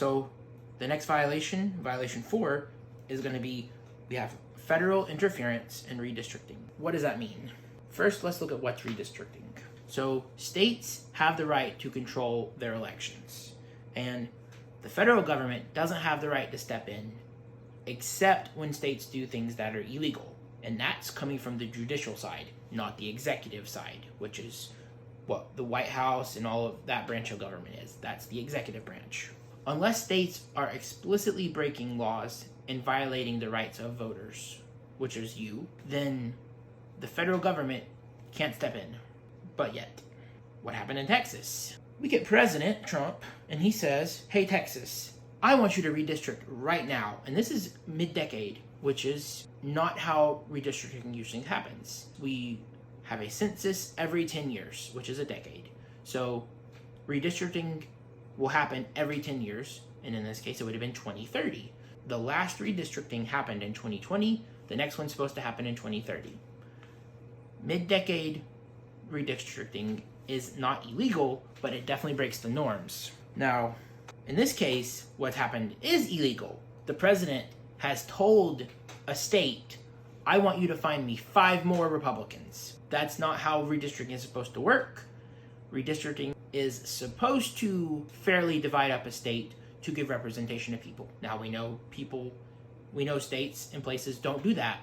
So the next violation, violation 4, is going to be we have federal interference in redistricting. What does that mean? First, let's look at what's redistricting. So states have the right to control their elections, and the federal government doesn't have the right to step in except when states do things that are illegal. And that's coming from the judicial side, not the executive side, which is what the White House and all of that branch of government is. That's the executive branch. Unless states are explicitly breaking laws and violating the rights of voters, which is you, then the federal government can't step in. But yet, what happened in Texas? We get President Trump, and he says, hey, Texas, I want you to redistrict right now. And this is mid-decade, which is not how redistricting usually happens. We have a census every 10 years, which is a decade. So redistricting will happen every 10 years, and in this case, it would have been 2030. The last redistricting happened in 2020. The next one's supposed to happen in 2030. Mid-decade redistricting is not illegal, but it definitely breaks the norms. Now, in this case, what's happened is illegal. The president has told a state, I want you to find me 5 more Republicans. That's not how redistricting is supposed to work. Redistricting is supposed to fairly divide up a state to give representation to people. Now we know states and places don't do that,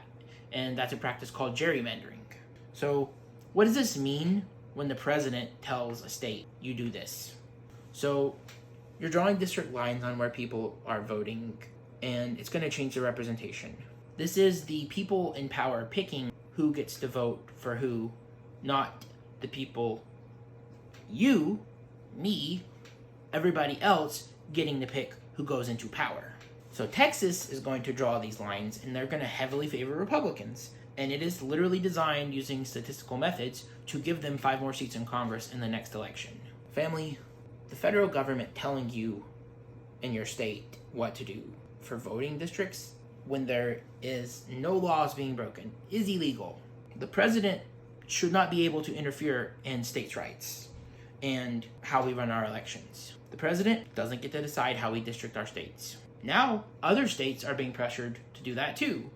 and that's a practice called gerrymandering. So what does this mean when the president tells a state, you do this? So you're drawing district lines on where people are voting, and it's going to change the representation. This is the people in power picking who gets to vote for who, not the people, you, me, everybody else getting to pick who goes into power. So Texas is going to draw these lines, and they're going to heavily favor Republicans. And it is literally designed using statistical methods to give them 5 more seats in Congress in the next election. Family, the federal government telling you in your state what to do for voting districts when there is no laws being broken is illegal. The president should not be able to interfere in states' rights and how we run our elections. The president doesn't get to decide how we district our states. Now, other states are being pressured to do that too.